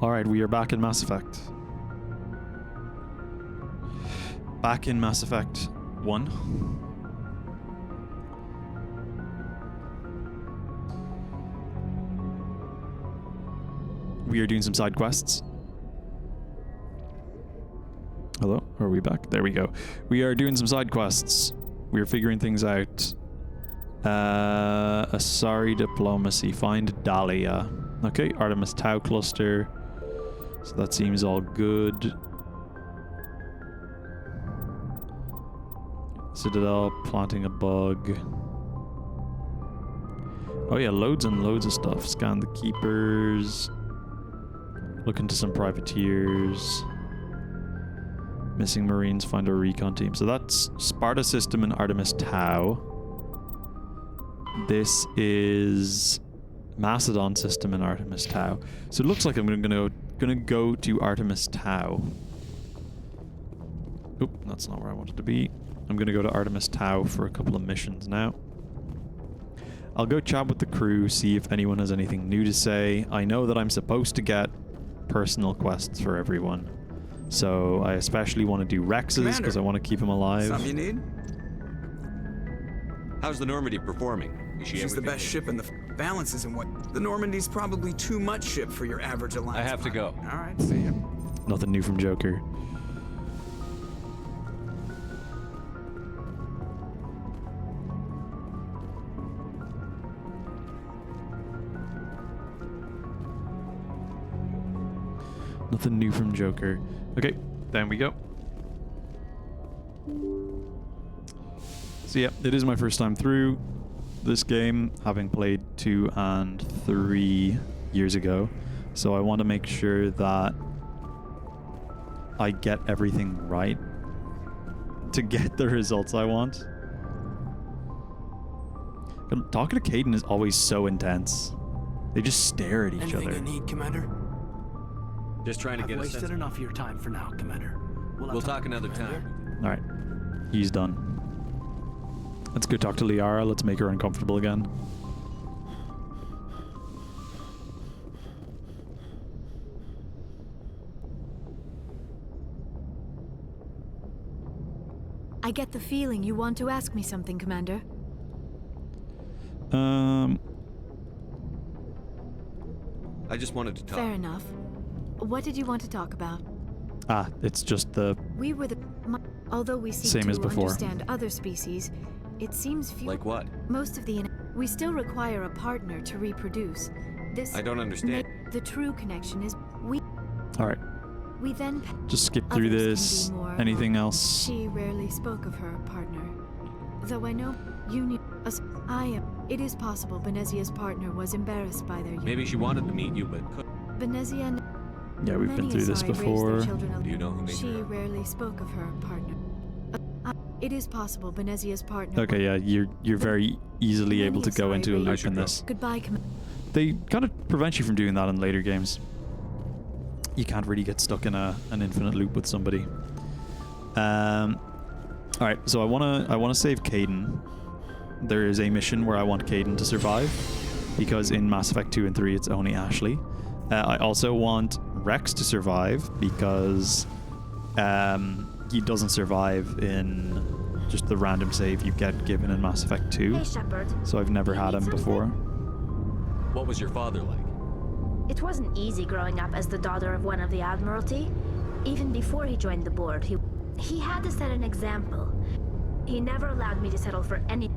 Alright, we are back in Mass Effect. Back in Mass Effect 1. We are doing some side quests. Hello? Are we back? There we go. We are doing some side quests. We are figuring things out. Asari diplomacy. Find Dahlia. Okay, Artemis Tau cluster. So that seems all good. Citadel, planting a bug. Oh yeah, loads and loads of stuff. Scan the keepers. Look into some privateers. Missing Marines, find a recon team. So that's Sparta system and Artemis Tau. This is Macedon system and Artemis Tau. So it looks like I'm gonna go to Artemis Tau. Oop, that's not where I wanted to be. I'm gonna go to Artemis Tau for a couple of missions now. I'll go chat with the crew, see if anyone has anything new to say. I know that I'm supposed to get personal quests for everyone. So I especially want to do Rex's because I want to keep him alive. Something you need? How's the Normandy performing? Is She's the best ship in the balance isn't what. The Normandy's probably too much ship for your average alliance. I have to go. All right, see ya. Nothing new from Joker. Nothing new from Joker. Okay, down we go. So yeah, it is my first time through this game, having played 2 and 3 years ago. So I want to make sure that I get everything right to get the results I want. Talking to Caden is always so intense. They just stare at each other. Anything you need, Commander? Just trying to get a sense. I've wasted enough of your time for now, Commander. We'll talk another time. Alright. He's done. Let's go talk to Liara. Let's make her uncomfortable again. I get the feeling you want to ask me something, Commander. I just wanted to talk. Fair enough. What did you want to talk about? It's just the... We were although we seek Same to as before. understand other species, it seems few... Like what? Most of the... We still require a partner to reproduce. This... I don't understand. The true connection is... Alright. We then... Just skip through Others can this. be more- Anything else? She rarely spoke of her partner. Though I know you need us. I am. It is possible Benezia's partner was embarrassed by their... Maybe she wanted to meet you, but couldn't. Benezia and... Yeah, we've been Many through this Asari raised their before. children Do you know who made She her? rarely spoke of her partner. It is possible Benezia's partner... Okay, yeah, you're very easily Many able to go Asari into a raised- loop I in should go. this. Goodbye, They kind of prevent you from doing that in later games. You can't really get stuck in an infinite loop with somebody. Alright, so I wanna save Caden. There is a mission where I want Caden to survive, because in Mass Effect 2 and 3 it's only Ashley. I also want Rex to survive because he doesn't survive in just the random save you get given in Mass Effect 2. Hey, Shepard. So I've never You had need him before. What was your father like? It wasn't easy growing up as the daughter of one of the Admiralty. Even before he joined the board, he had to set an example. He never allowed me to settle for any...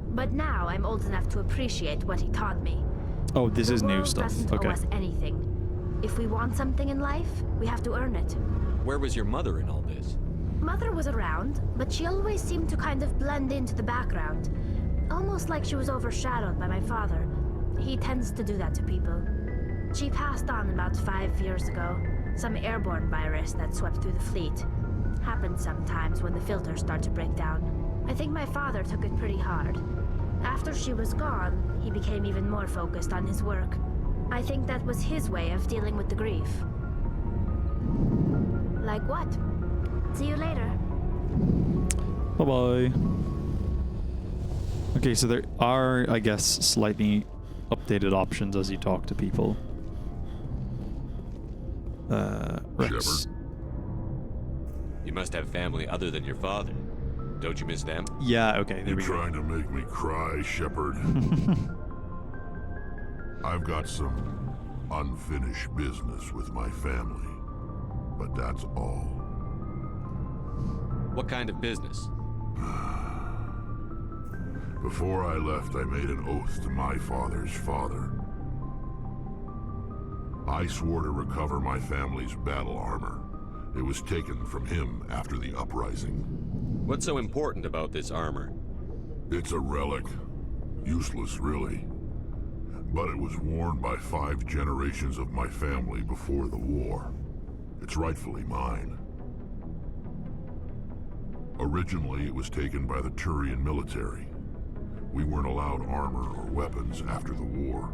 But now I'm old enough to appreciate what he taught me. Oh, this The is new world stuff. doesn't Okay. owe us anything. If we want something in life, we have to earn it. Where was your mother in all this? Mother was around, but she always seemed to kind of blend into the background. Almost like she was overshadowed by my father. He tends to do that to people. She passed on about 5 years ago. Some airborne virus that swept through the fleet. Happens sometimes when the filters start to break down. I think my father took it pretty hard. After she was gone, he became even more focused on his work. I think that was his way of dealing with the grief. Like what? See you later. Bye-bye. Okay, so there are, I guess, slightly updated options as you talk to people. Rex. Shepard? You must have family other than your father. Don't you miss them? Yeah, okay, there You're we go. trying to make me cry, Shepard? I've got some unfinished business with my family, but that's all. What kind of business? Before I left, I made an oath to my father's father. I swore to recover my family's battle armor. It was taken from him after the uprising. What's so important about this armor? It's a relic. Useless, really. But it was worn by 5 generations of my family before the war. It's rightfully mine. Originally, it was taken by the Turian military. We weren't allowed armor or weapons after the war.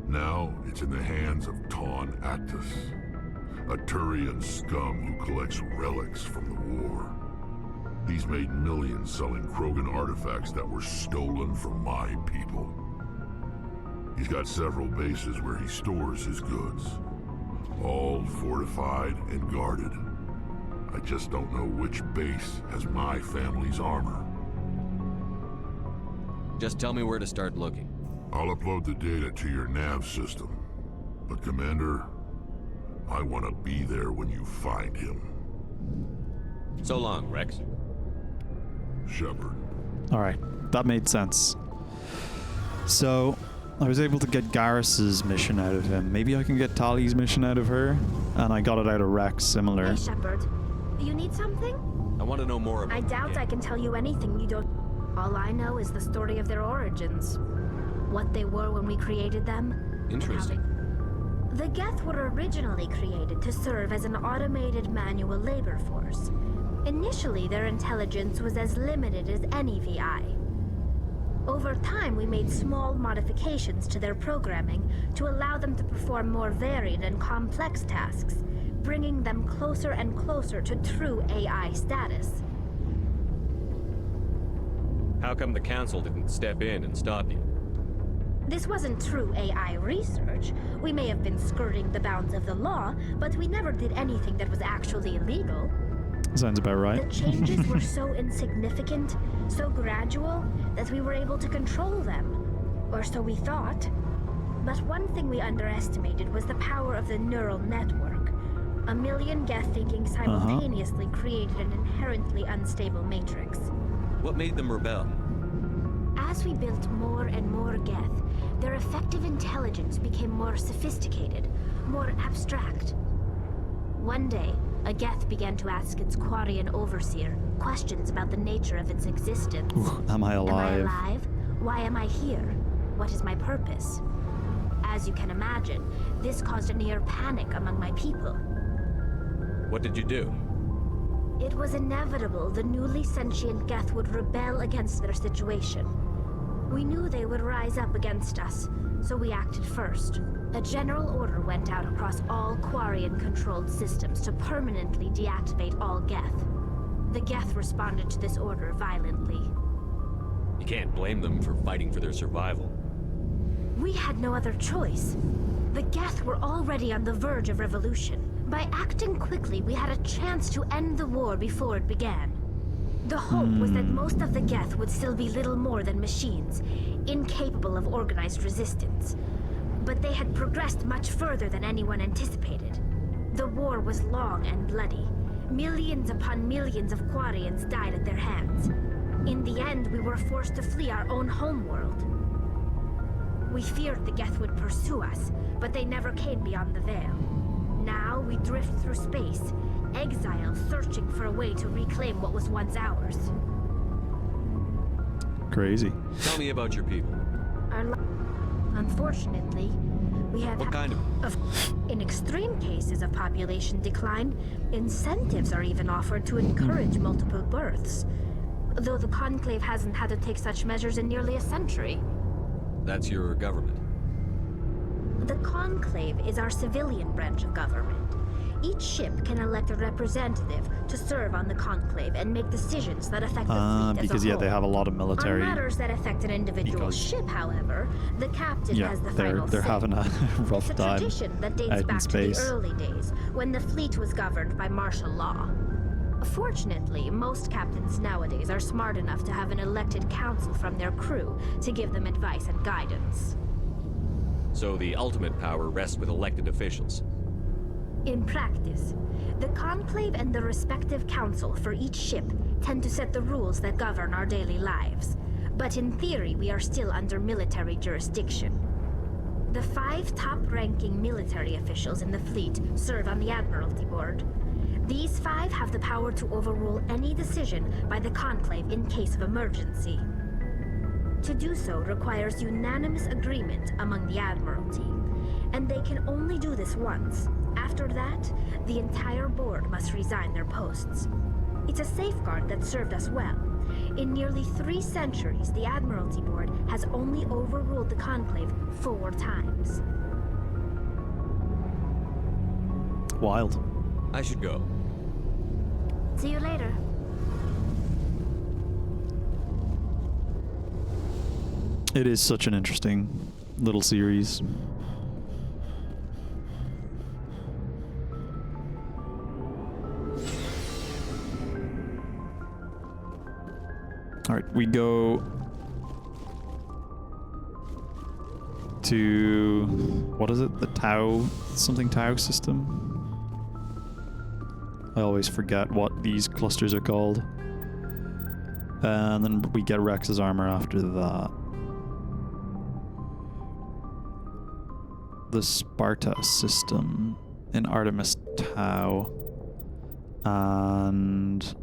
Now, it's in the hands of Ton Actus, a Turian scum who collects relics from the war. He's made millions selling Krogan artifacts that were stolen from my people. He's got several bases where he stores his goods, all fortified and guarded. I just don't know which base has my family's armor. Just tell me where to start looking. I'll upload the data to your nav system. But Commander, I want to be there when you find him. So long, Rex. Shepard. Alright, that made sense. So, I was able to get Garrus's mission out of him. Maybe I can get Tali's mission out of her? And I got it out of Rex, similar. Hey, Shepard. You need something? I want to know more about I doubt the I can tell you anything you don't. All I know is the story of their origins. What they were when we created them. and how Interesting. The Geth were originally created to serve as an automated manual labor force. Initially, their intelligence was as limited as any VI. Over time, we made small modifications to their programming to allow them to perform more varied and complex tasks, bringing them closer and closer to true AI status. How come the Council didn't step in and stop you? This wasn't true AI research. We may have been skirting the bounds of the law, but we never did anything that was actually illegal. Sounds about right. The changes were so insignificant, so gradual, that we were able to control them. Or so we thought. But one thing we underestimated was the power of the neural network. A million Geth thinking simultaneously created an inherently unstable matrix. What made them rebel? As we built more and more Geth, their effective intelligence became more sophisticated, more abstract. One day, a Geth began to ask its Quarian overseer questions about the nature of its existence. Ooh, am I Am I alive? alive? Why am I here? What is my purpose? As you can imagine, this caused a near panic among my people. What did you do? It was inevitable the newly sentient Geth would rebel against their situation. We knew they would rise up against us, so we acted first. A general order went out across all Quarian-controlled systems to permanently deactivate all Geth. The Geth responded to this order violently. You can't blame them for fighting for their survival. We had no other choice. The Geth were already on the verge of revolution. By acting quickly, we had a chance to end the war before it began. The hope was that most of the Geth would still be little more than machines, incapable of organized resistance. But they had progressed much further than anyone anticipated. The war was long and bloody. Millions upon millions of Quarians died at their hands. In the end, we were forced to flee our own homeworld. We feared the Geth would pursue us, but they never came beyond the veil. Now we drift through space, exile searching for a way to reclaim what was once ours. Crazy. Tell me about your people. Unfortunately, we have What kind of... In extreme cases of population decline, incentives are even offered to encourage multiple births. Though the Conclave hasn't had to take such measures in nearly a century. That's your government. The Conclave is our civilian branch of government. Each ship can elect a representative to serve on the Conclave and make decisions that affect the fleet as because a yeah, whole. they have a lot of military. On matters that affect an individual because- ship, however, the captain Yeah, has the they're final they're say. having a rough It's a time tradition that dates out in back to the space. early days, when the fleet was governed by martial law. Fortunately, most captains nowadays are smart enough to have an elected council from their crew to give them advice and guidance. So the ultimate power rests with elected officials. In practice, the Conclave and the respective council for each ship tend to set the rules that govern our daily lives. But in theory, we are still under military jurisdiction. The 5 top-ranking military officials in the fleet serve on the Admiralty Board. These 5 have the power to overrule any decision by the Conclave in case of emergency. To do so requires unanimous agreement among the Admiralty, and they can only do this once. After that, the entire board must resign their posts. It's a safeguard that served us well. In nearly 3 centuries, the Admiralty Board has only overruled the Conclave 4 times. Wild. I should go. See you later. It is such an interesting little series. All right, we go to, what is it? The Tau, something Tau system? I always forget what these clusters are called. And then we get Rex's armor after that. The Sparta system in Artemis Tau. And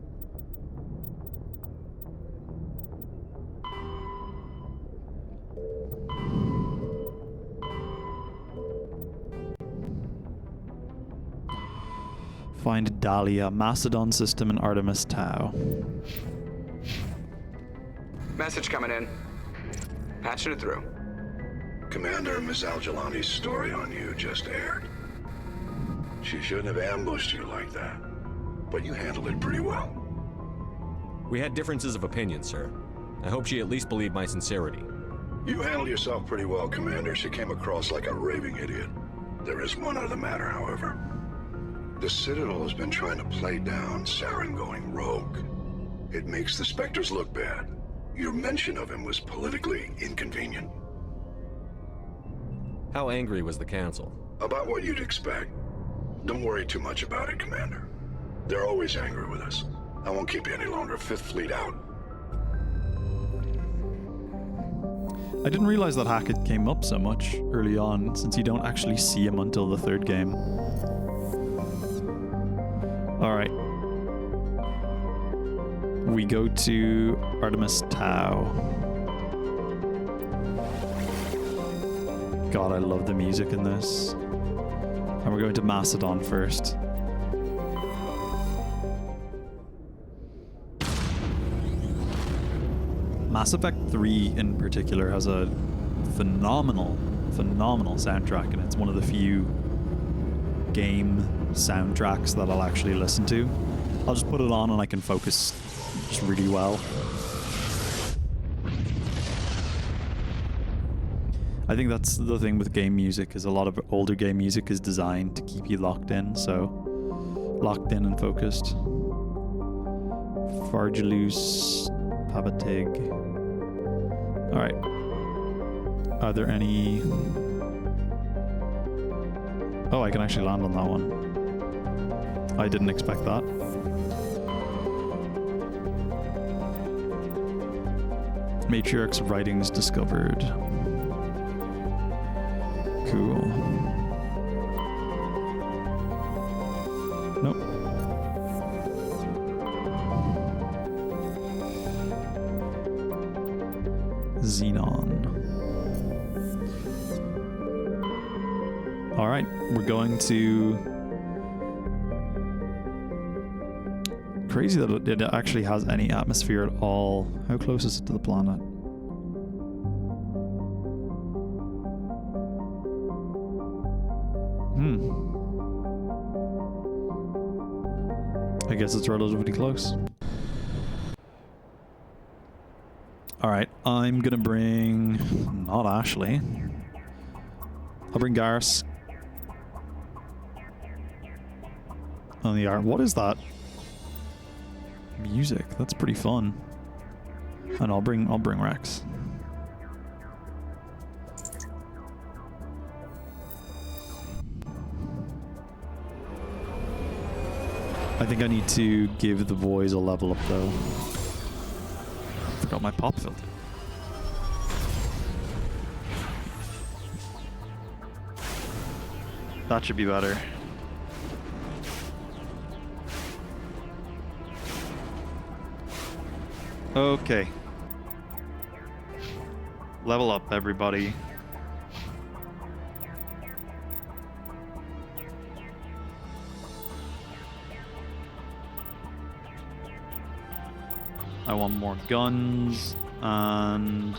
find Dahlia, Macedon system in Artemis Tau. Message coming in. Patching it through. Commander, Miss Al-Jalani's story on you just aired. She shouldn't have ambushed you like that, but you handled it pretty well. We had differences of opinion, sir. I hope she at least believed my sincerity. You handled yourself pretty well, Commander. She came across like a raving idiot. There is one other matter, however. The Citadel has been trying to play down Saren going rogue. It makes the Spectres look bad. Your mention of him was politically inconvenient. How angry was the Council? About what you'd expect. Don't worry too much about it, Commander. They're always angry with us. I won't keep you any longer. 5th Fleet out. I didn't realize that Hackett came up so much early on, since you don't actually see him until the 3rd game. Alright. We go to Artemis Tau. God, I love the music in this. And we're going to Macedon first. Mass Effect 3 in particular has a phenomenal soundtrack, and it's one of the few game soundtracks that I'll actually listen to. I'll just put it on and I can focus just really well. I think that's the thing with game music, is a lot of older game music is designed to keep you locked in, so locked in and focused. Fargelus Pabatig. Alright. Are there any... Oh, I can actually land on that one. I didn't expect that. Matriarch's writings discovered. Cool. Nope. Xenon. Alright, we're going to... Crazy that it actually has any atmosphere at all. How close is it to the planet? I guess it's relatively close. Alright, I'm gonna bring... not Ashley. I'll bring Garrus. On the art. What is that? Music. That's pretty fun. And I'll bring Rex. I think I need to give the boys a level up though. Forgot my pop filter. That should be better. Okay. Level up, everybody. I want more guns and...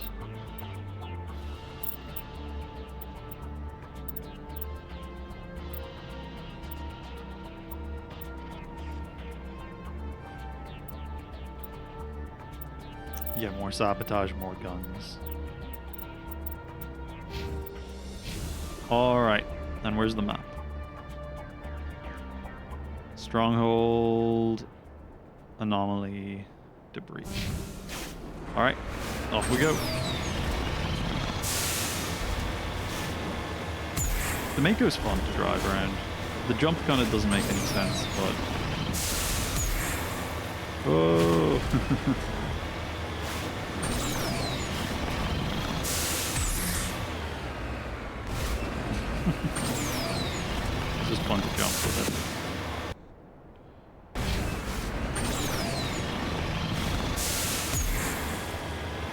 yeah, more sabotage, more guns. Alright, and where's the map? Stronghold, anomaly, debris. Alright, off we go. The Mako's fun to drive around. The jump kind of doesn't make any sense, but... oh! It's just fun to jump with it.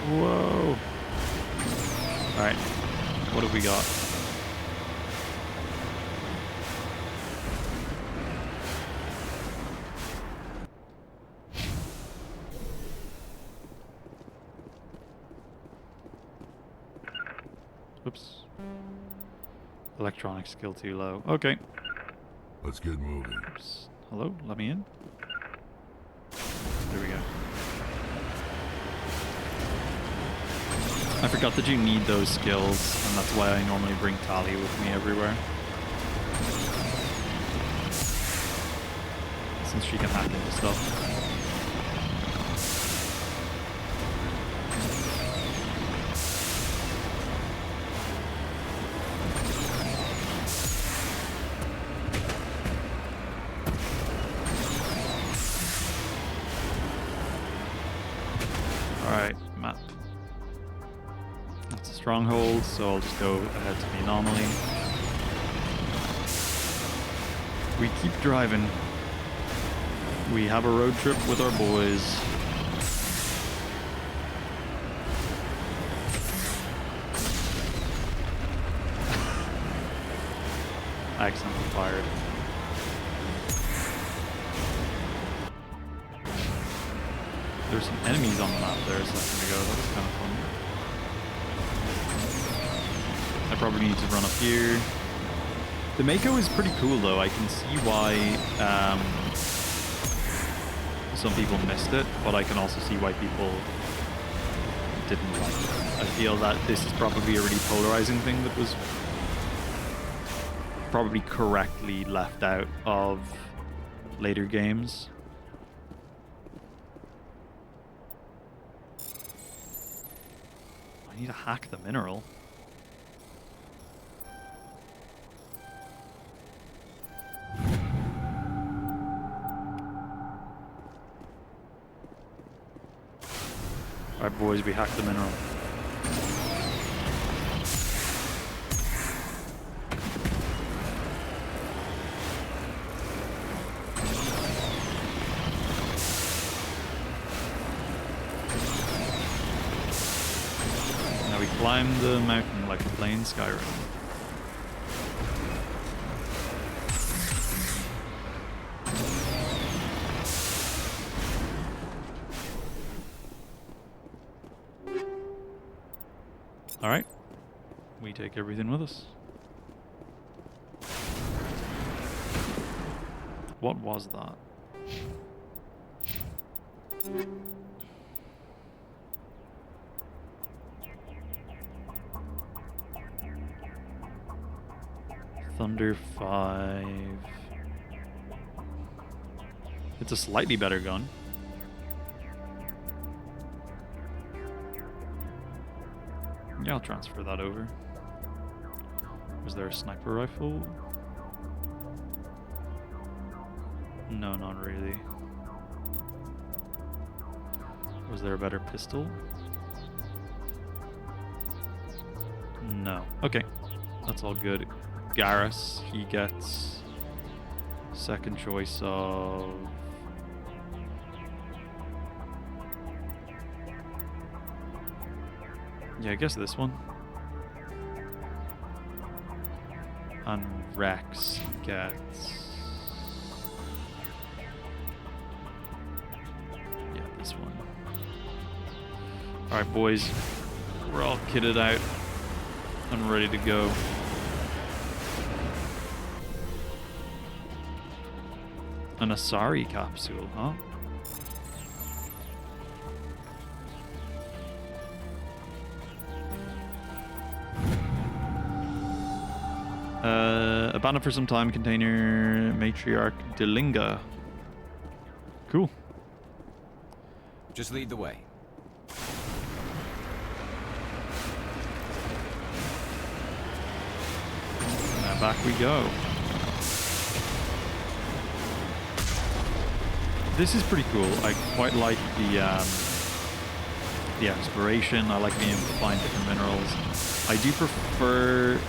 Whoa! Alright, what have we got? Oops. Electronic skill too low. Okay. Let's get moving. Oops. Hello? Let me in? There we go. I forgot that you need those skills, and that's why I normally bring Tali with me everywhere. Since she can hack into stuff. Alright, map. That's a stronghold, so I'll just go ahead to the anomaly. We keep driving. We have a road trip with our boys. I accidentally fired. There's some enemies on the map there a second ago. That was kind of fun. I probably need to run up here. The Mako is pretty cool though. I can see why some people missed it, but I can also see why people didn't like it. I feel that this is probably a really polarizing thing that was probably correctly left out of later games. I need to hack the mineral. Alright boys, we hacked the mineral. Now we climb the mountain like plain Skyrim. Alright, we take everything with us. What was that? Thunder 5. It's a slightly better gun. Yeah, I'll transfer that over. Was there a sniper rifle? No, not really. Was there a better pistol? No. Okay. That's all good. Garrus, he gets second choice of... Yeah, I guess this one. And Rex gets... Yeah, this one. Alright, boys. We're all kitted out and ready to go. An Asari capsule, huh? Abandoned for some time container, Matriarch Delinga. Cool. Just lead the way. And back we go. This is pretty cool. I quite like the exploration. I like being able to find different minerals. I do prefer,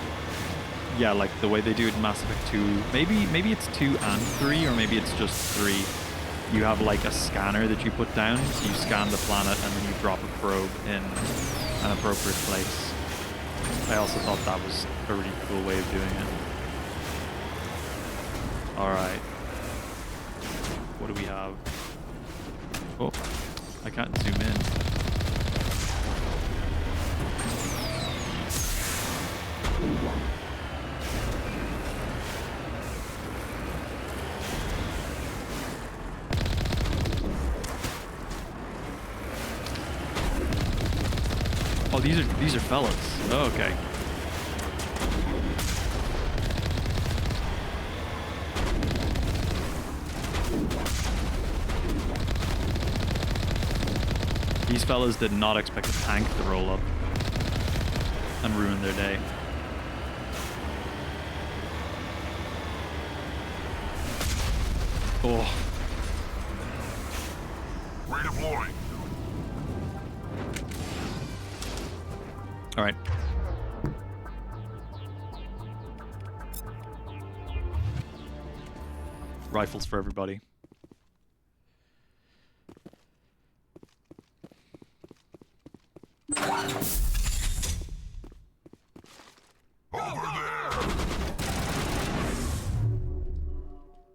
yeah, like the way they do it in Mass Effect 2. Maybe it's 2 and 3, or maybe it's just 3. You have like a scanner that you put down, so you scan the planet and then you drop a probe in an appropriate place. I also thought that was a really cool way of doing it. Alright. What do we have? Oh, I can't zoom in. Oh, these are fellas. Oh, okay. These fellas did not expect a tank to roll up and ruin their day. Oh. Redeploying. All right. Rifles for everybody.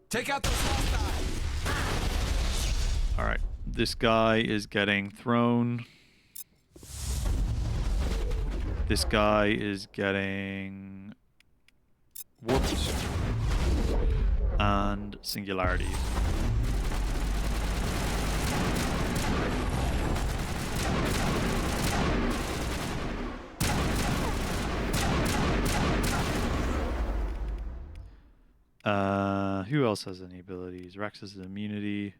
Take out those hostiles! All right. This guy is getting thrown. This guy is getting warped and singularity. Who else has any abilities? Rex has immunity.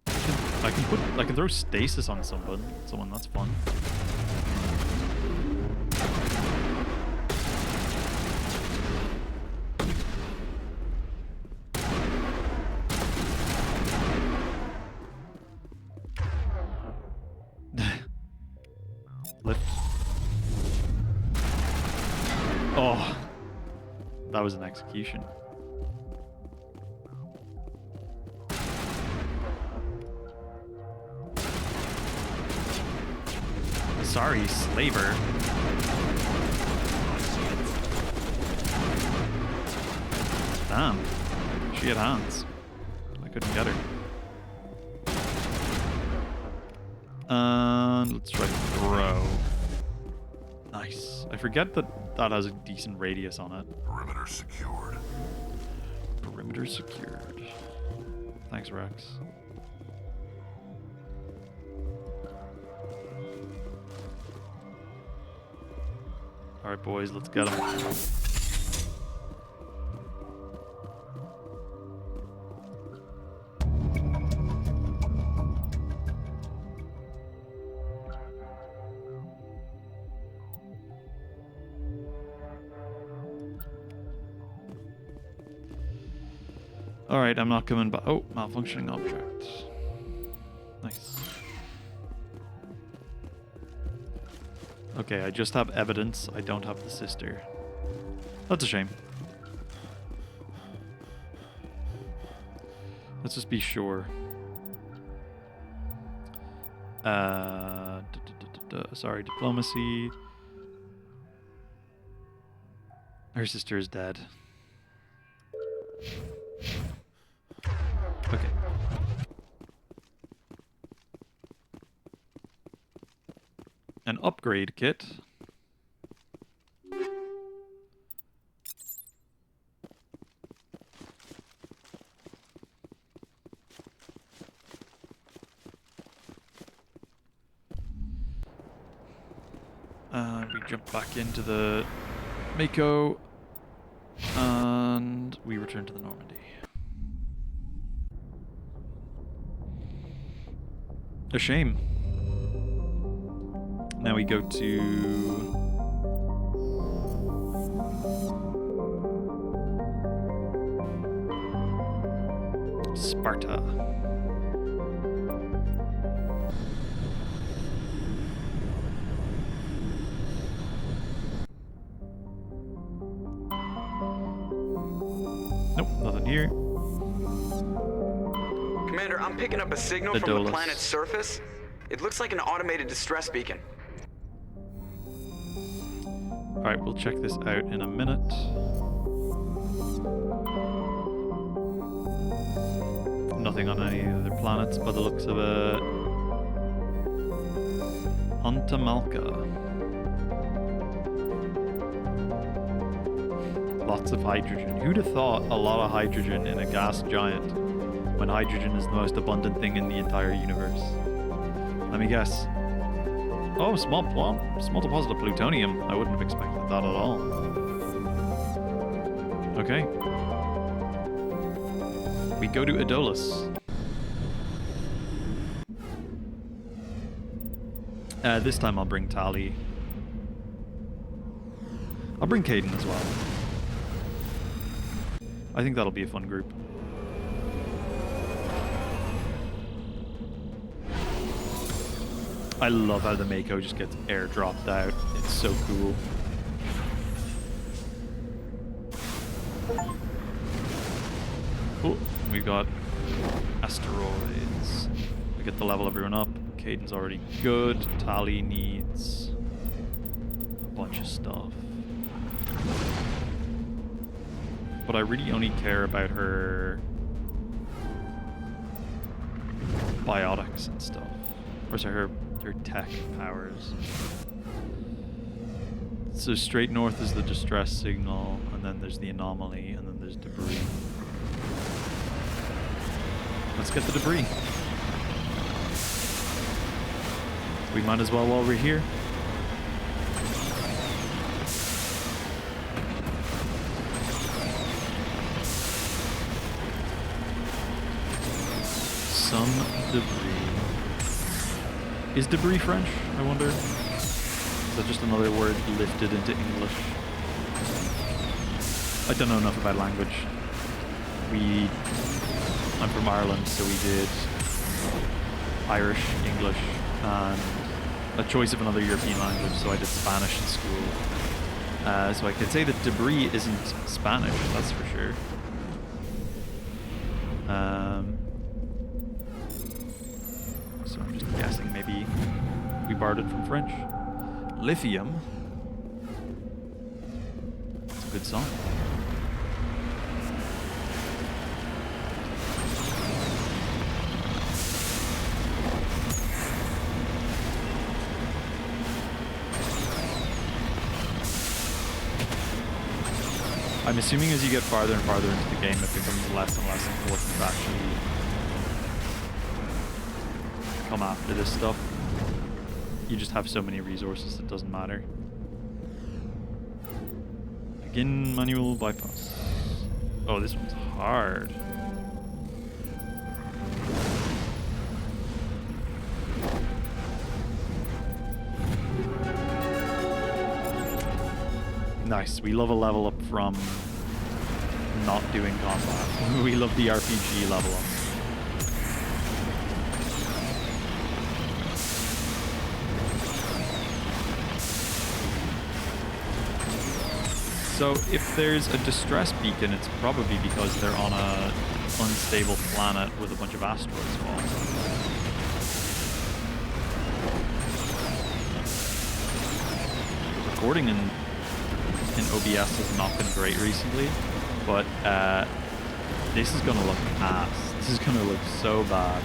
I can throw stasis on someone. That's fun. Lift. Oh, that was an execution. Sorry, slaver. Damn. She had hands. I couldn't get her. And let's try to throw. Nice. I forget that that has a decent radius on it. Perimeter secured. Perimeter secured. Thanks, Rex. Alright, boys, let's get him. Alright, I'm not coming back. Oh, malfunctioning object. Nice. Okay, I just have evidence. I don't have the sister. That's a shame. Let's just be sure. Sorry, diplomacy. Her sister is dead. Okay. An upgrade kit. We jump back into the Mako and we return to the Normandy. A shame. Now we go to Sparta. Nope, nothing here. Commander, I'm picking up a signal from the planet's surface. It looks like an automated distress beacon. Alright, we'll check this out in a minute. Nothing on any other planets by the looks of it. Antamalka. Lots of hydrogen. Who'd have thought a lot of hydrogen in a gas giant when hydrogen is the most abundant thing in the entire universe? Let me guess. Oh, small deposit of plutonium. I wouldn't have expected that at all. Okay. We go to Adolis. This time I'll bring Tali. I'll bring Caden as well. I think that'll be a fun group. I love how the Mako just gets airdropped out. It's so cool. Oh, we got asteroids. We get to level everyone up. Caden's already good. Tali needs a bunch of stuff. But I really only care about her biotics and stuff. Or sorry, her tech powers. So straight north is the distress signal, and then there's the anomaly, and then there's debris. Let's get the debris. We might as well while we're here. Some debris. Is debris French, I wonder? Is that just another word lifted into English? I don't know enough about language. I'm from Ireland, so we did Irish, English, and a choice of another European language, so I did Spanish in school. So I could say that debris isn't Spanish, that's for sure. So I'm just guessing maybe we borrowed it from French. Lithium. It's a good song. I'm assuming as you get farther and farther into the game, it becomes less and less important to actually come after this stuff. You just have so many resources, it doesn't matter. Begin manual bypass. Oh, this one's hard. Nice. We love a level up from not doing combat. We love the RPG level up. So if there's a distress beacon, it's probably because they're on a unstable planet with a bunch of asteroids falling. Recording in OBS has not been great recently, but this is gonna look ass. This is gonna look so bad.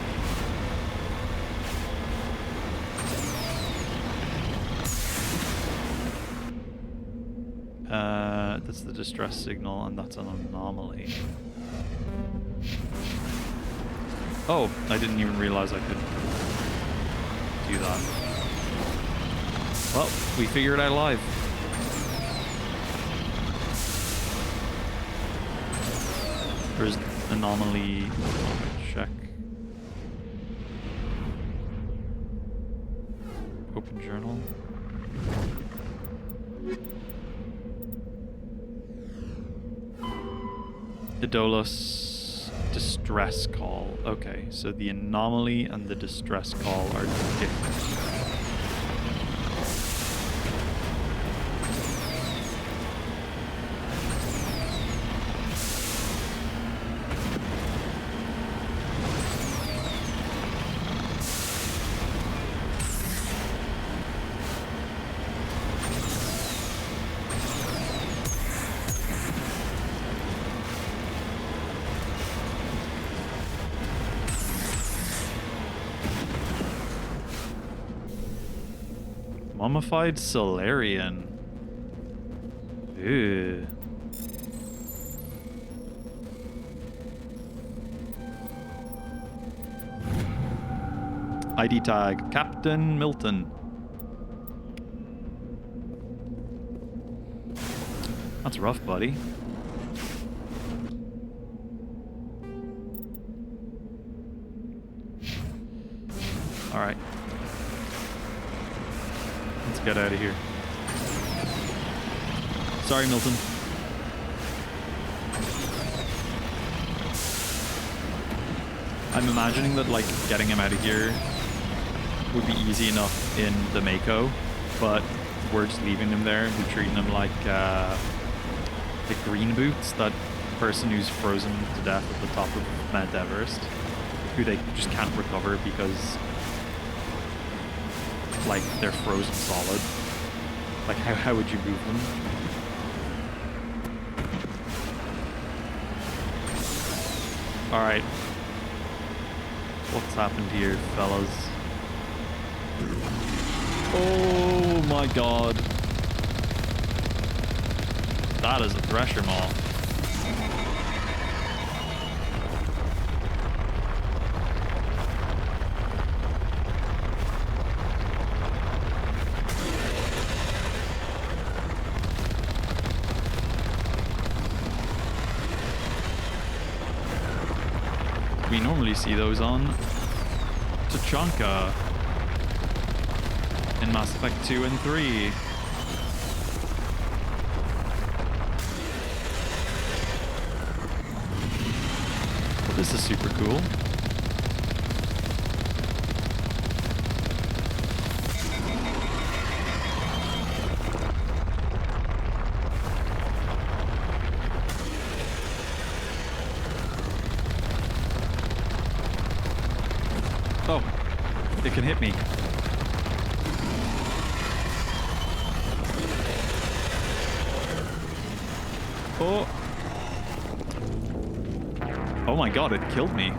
That's the distress signal, and that's an anomaly. Oh, I didn't even realize I could do that. Well, we figured it out live. There's anomaly. Check. Open journal. Idolos distress call. Okay, so the anomaly and the distress call are different. Mummified Solarian. Ew. ID tag, Captain Milton. That's rough, buddy. All right. Let's get out of here. Sorry, Milton. I'm imagining that, like, getting him out of here would be easy enough in the Mako, but we're just leaving him there. We're treating him like the Green Boots, that person who's frozen to death at the top of Mount Everest, who they just can't recover because, like, they're frozen solid. Like, how would you move them? Alright. What's happened here, fellas? Oh my god. That is a thresher maw. We normally see those on Tachanka in Mass Effect 2 and 3. Well, this is super cool. Oh, it can hit me. Oh. Oh my god, it killed me.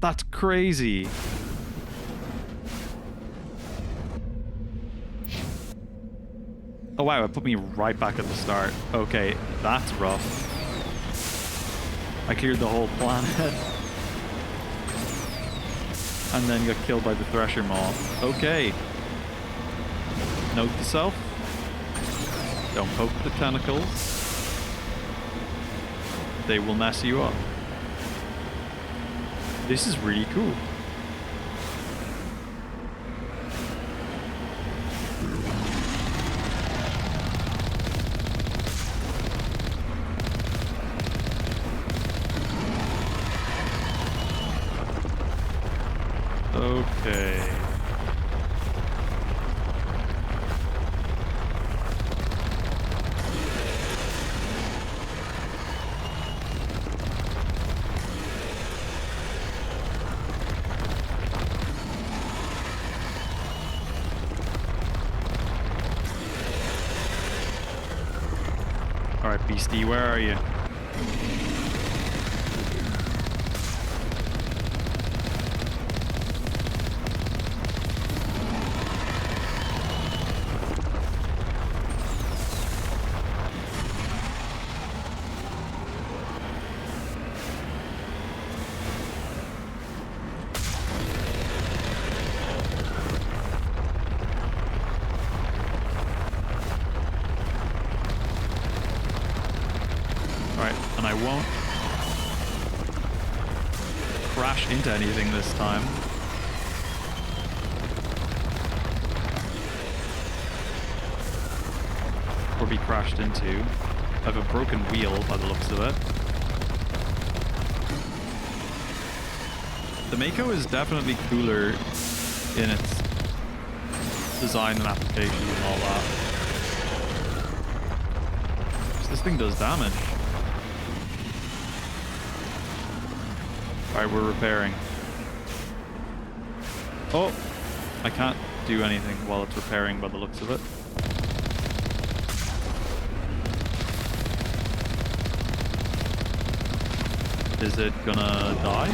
That's crazy. Oh wow, it put me right back at the start. Okay, that's rough. I cleared the whole planet. and then got killed by the Thresher Maw. Okay. Note to self. Don't poke the tentacles. They will mess you up. This is really cool. Okay. Alright, Beastie, where are you? I won't crash into anything this time. Or be crashed into. I have a broken wheel by the looks of it. The Mako is definitely cooler in its design and application and all that. This thing does damage. Alright, we're repairing. Oh! I can't do anything while it's repairing by the looks of it. Is it gonna die?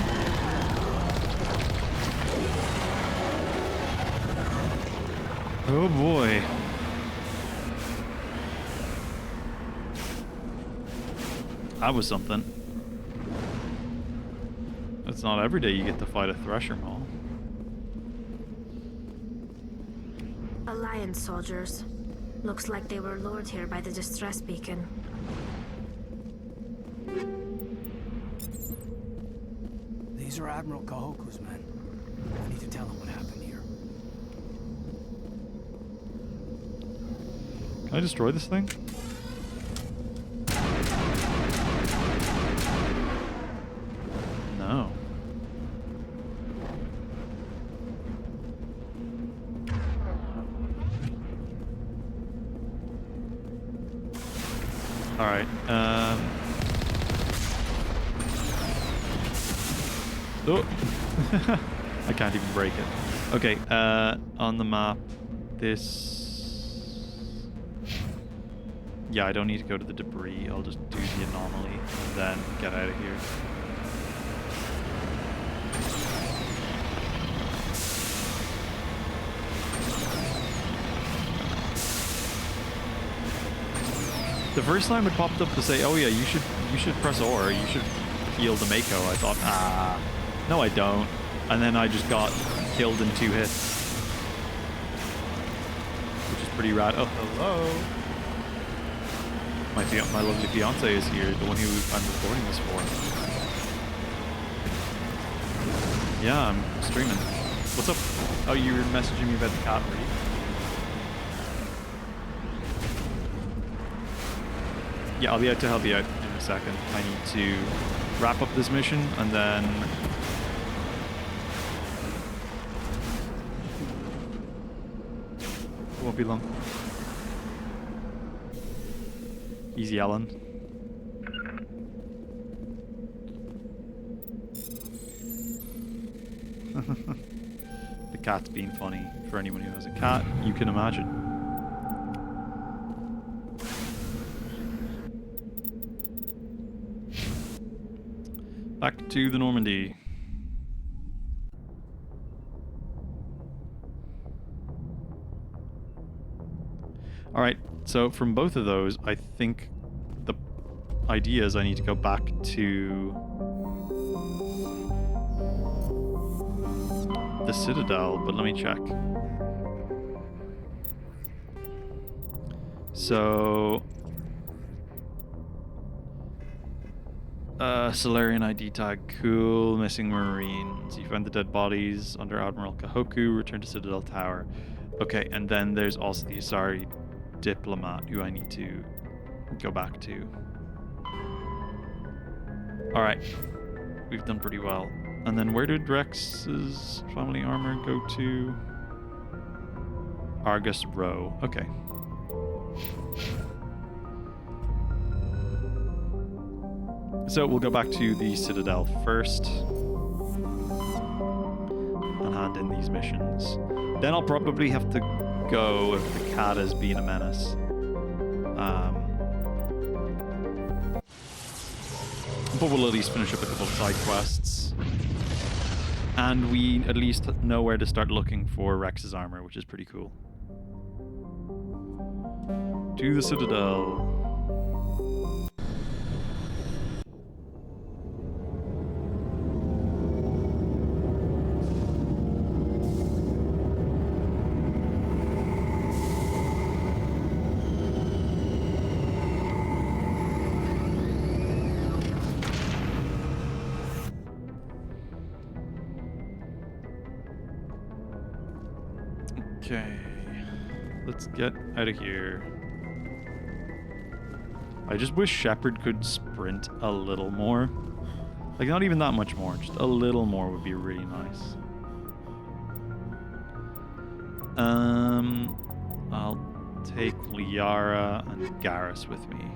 Oh boy. That was something. It's not every day you get to fight a Thresher Maw. Alliance soldiers. Looks like they were lured here by the distress beacon. These are Admiral Kahoku's men. I need to tell him what happened here. Can I destroy this thing? No. Alright, oh! I can't even break it. Okay, on the map, this... Yeah, I don't need to go to the debris. I'll just do the anomaly and then get out of here. The first time it popped up to say, "Oh yeah, you should press or you should heal the Mako," I thought, no, I don't. And then I just got killed in 2 hits, which is pretty rad. Oh, hello. My lovely fiance is here, the one who I'm recording this for. Yeah, I'm streaming. What's up? Oh, you were messaging me about the cat, were you? Yeah, I'll be out to help you out in a second. I need to wrap up this mission and then... It won't be long. Easy, Alan. The cat's being funny. For anyone who has a cat, you can imagine. Back to the Normandy. Alright, so from both of those, I think the idea is I need to go back to the Citadel, but let me check. So... Solarian ID tag, cool. Missing Marines. You find the dead bodies under Admiral Kahoku. Return to Citadel Tower. Okay, and then there's also the Asari diplomat who I need to go back to. Alright. We've done pretty well. And then where did Rex's family armor go to? Argus Row. Okay. So we'll go back to the Citadel first and hand in these missions. Then I'll probably have to go if the cat is being a menace. But we'll at least finish up a couple of side quests. And we at least know where to start looking for Rex's armor, which is pretty cool. To the Citadel. Okay, let's get out of here. I just wish Shepard could sprint a little more. Like, not even that much more, just a little more would be really nice. I'll take Liara and Garrus with me.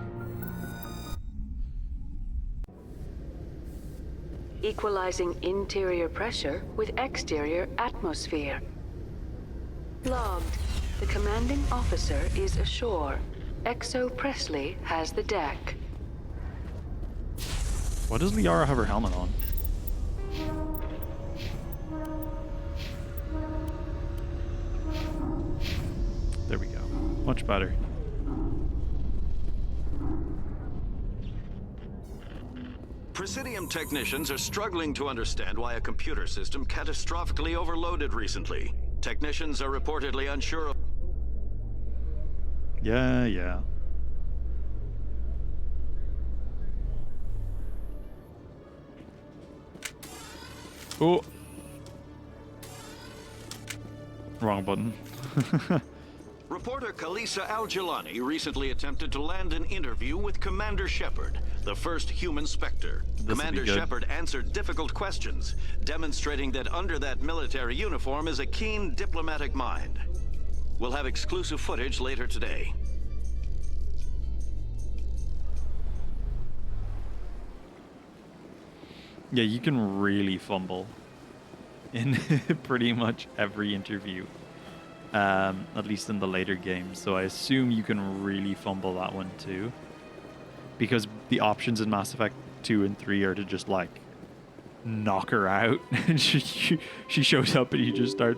Equalizing interior pressure with exterior atmosphere. Logged. The commanding officer is ashore. Exo Presley has the deck. Why does Liara have her helmet on? There we go. Much better. Presidium technicians are struggling to understand why a computer system catastrophically overloaded recently. Technicians are reportedly unsure of... Yeah. Oh. Wrong button. Reporter Kalisa Al-Jilani recently attempted to land an interview with Commander Shepard, the first human Spectre. Commander Shepard answered difficult questions, demonstrating that under that military uniform is a keen diplomatic mind. We'll have exclusive footage later today. Yeah, you can really fumble in pretty much every interview. At least in the later games. So I assume you can really fumble that one too. Because the options in Mass Effect 2 and 3 are to just like knock her out. And she shows up and you just start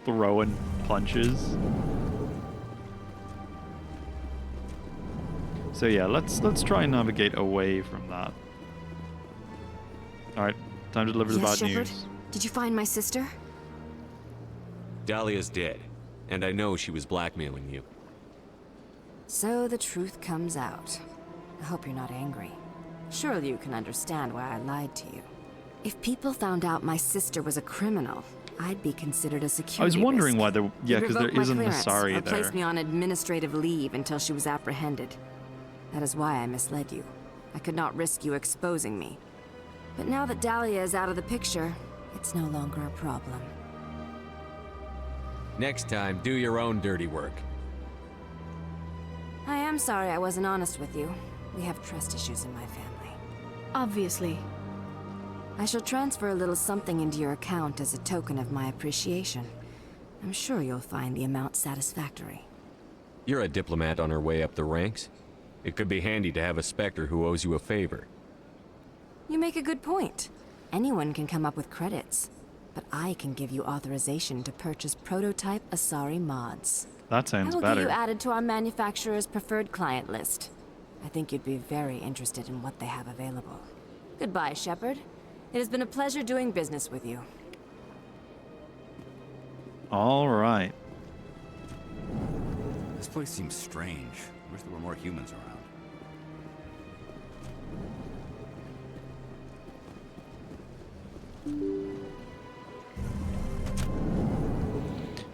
throwing punches. So yeah, let's try and navigate away from that. Alright, time to deliver the bad Shepard? news. Did you find my sister? Dahlia's dead, and I know she was blackmailing you. So the truth comes out. I hope you're not angry. Surely you can understand why I lied to you. If people found out my sister was a criminal, I'd be considered a security I was wondering risk. why there... Yeah, because there They'd revoke isn't my an clearance Asari or there. place me on administrative leave until she was apprehended. That is why I misled you. I could not risk you exposing me. But now that Dahlia is out of the picture, it's no longer a problem. Next time, do your own dirty work. I am sorry I wasn't honest with you. We have trust issues in my family. Obviously. I shall transfer a little something into your account as a token of my appreciation. I'm sure you'll find the amount satisfactory. You're a diplomat on her way up the ranks. It could be handy to have a Spectre who owes you a favor. You make a good point. Anyone can come up with credits, but I can give you authorization to purchase prototype Asari mods. That sounds I will better. get you added to our manufacturer's preferred client list. I think you'd be very interested in what they have available. Goodbye, Shepard. It has been a pleasure doing business with you. All right. This place seems strange. Wish there were more humans around.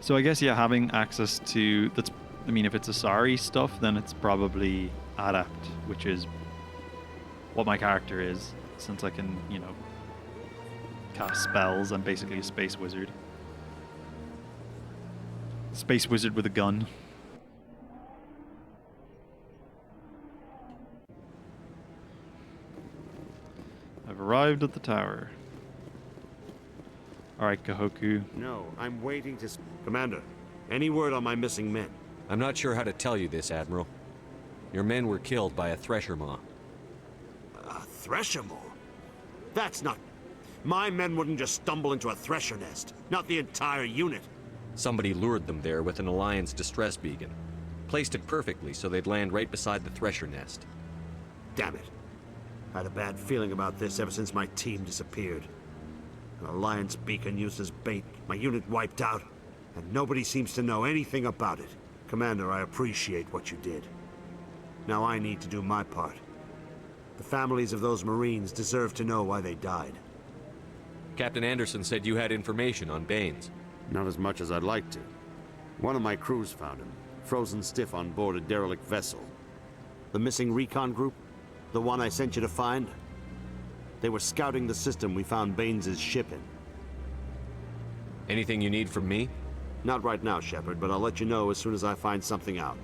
So I guess, yeah, having access to... that's. I mean, if it's Asari stuff, then it's probably Adept, which is what my character is, since I can, you know, cast spells. I'm basically a space wizard. Space wizard with a gun. I've arrived at the tower. Alright, Kahoku. No, I'm waiting to... Commander, any word on my missing men? I'm not sure how to tell you this, Admiral. Your men were killed by a thresher maw. A thresher maw? That's not... My men wouldn't just stumble into a thresher nest. Not the entire unit. Somebody lured them there with an Alliance distress beacon. Placed it perfectly so they'd land right beside the thresher nest. Damn it. I had a bad feeling about this ever since my team disappeared. An Alliance beacon used as bait, my unit wiped out, and nobody seems to know anything about it. Commander, I appreciate what you did. Now I need to do my part. The families of those Marines deserve to know why they died. Captain Anderson said you had information on Baines. Not as much as I'd like to. One of my crews found him, frozen stiff on board a derelict vessel. The missing recon group? The one I sent you to find? They were scouting the system we found Baines' ship in. Anything you need from me? Not right now, Shepard, but I'll let you know as soon as I find something out.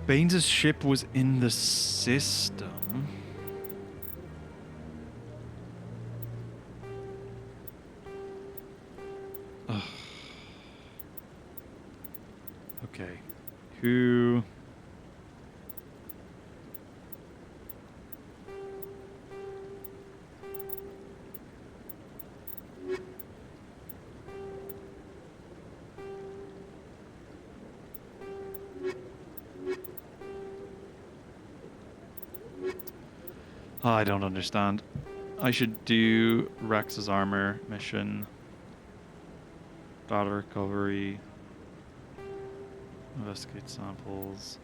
Baines' ship was in the system. Ugh. Okay. Who... I don't understand. I should do Rex's armor mission. Data recovery. Investigate samples.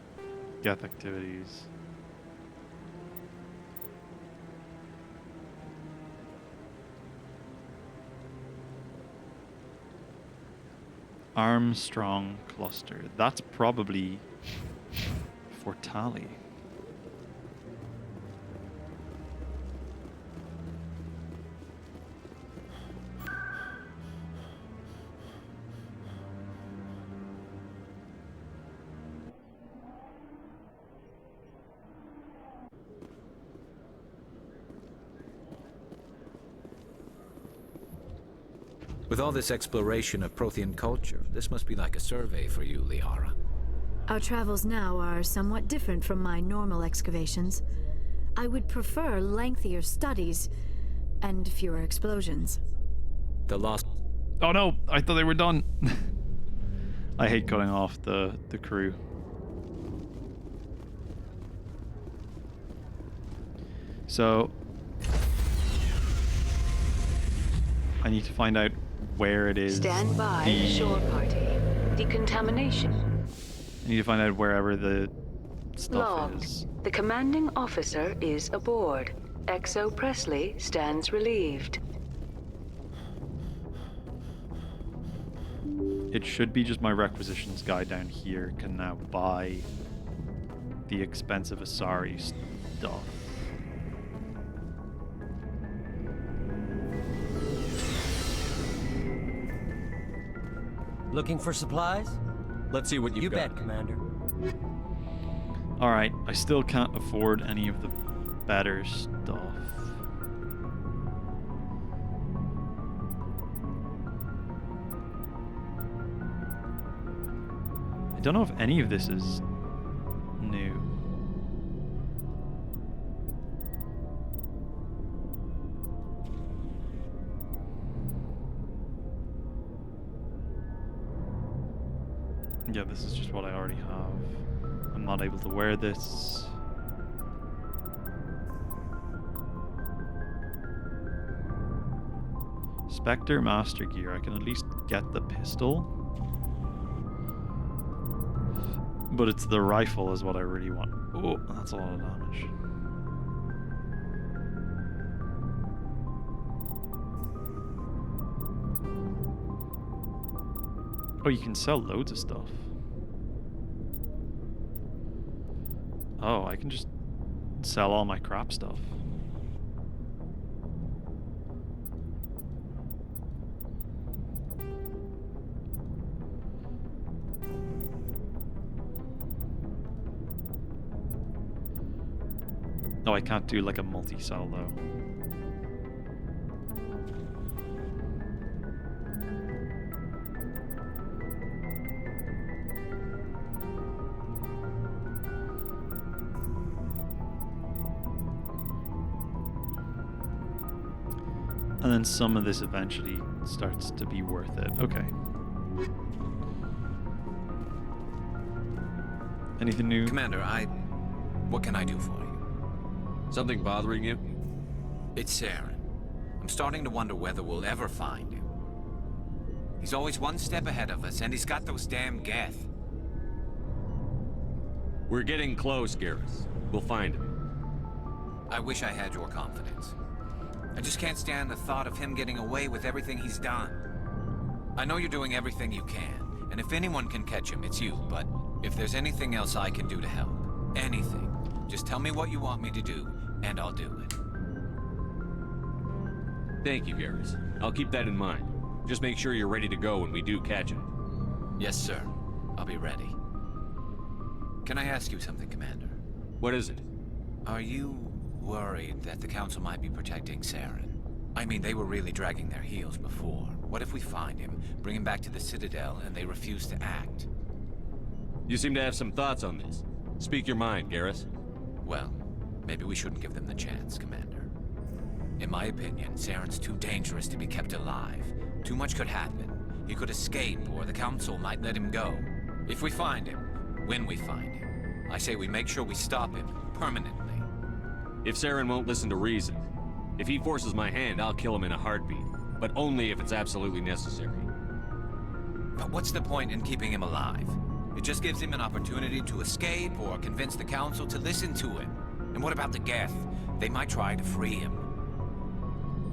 Geth activities. Armstrong cluster. That's probably for Tally. With all this exploration of Prothean culture, this must be like a survey for you, Liara. Our travels now are somewhat different from my normal excavations. I would prefer lengthier studies and fewer explosions. The lost... Oh no! I thought they were done! I hate cutting off the crew. So... I need to find out where it is. Stand by, shore party. Decontamination. I need to find out wherever the stuff Logged. is. The commanding officer is aboard. XO Presley stands relieved. It should be just my requisitions guy down here can now buy the expensive Asari stuff. Looking for supplies? Let's see what you've got. You bet, Commander. Alright, I still can't afford any of the better stuff. I don't know if any of this is new. Yeah, this is just what I already have. I'm not able to wear this. Spectre Master Gear. I can at least get the pistol. But it's the rifle is what I really want. Oh, that's a lot of damage. Oh, you can sell loads of stuff. Oh, I can just sell all my crap stuff. No, I can't do like a multi-cell though. And then some of this eventually starts to be worth it. Okay. Anything new? Commander, what can I do for you? Something bothering you? It's Saren. I'm starting to wonder whether we'll ever find him. He's always one step ahead of us, and he's got those damn Geth. We're getting close, Garrus. We'll find him. I wish I had your confidence. I just can't stand the thought of him getting away with everything he's done. I know you're doing everything you can, and if anyone can catch him, it's you, but if there's anything else I can do to help, anything, just tell me what you want me to do, and I'll do it. Thank you, Garrus. I'll keep that in mind. Just make sure you're ready to go when we do catch him. Yes, sir. I'll be ready. Can I ask you something, Commander? What is it? Are you worried that the Council might be protecting Saren? I mean, they were really dragging their heels before. What if we find him, bring him back to the Citadel, and they refuse to act? You seem to have some thoughts on this. Speak your mind, Garrus. Well, maybe we shouldn't give them the chance, Commander. In my opinion, Saren's too dangerous to be kept alive. Too much could happen. He could escape, or the Council might let him go. If we find him, when we find him, I say we make sure we stop him, permanently. If Saren won't listen to reason, if he forces my hand, I'll kill him in a heartbeat. But only if it's absolutely necessary. But what's the point in keeping him alive? It just gives him an opportunity to escape or convince the Council to listen to him. And what about the Geth? They might try to free him.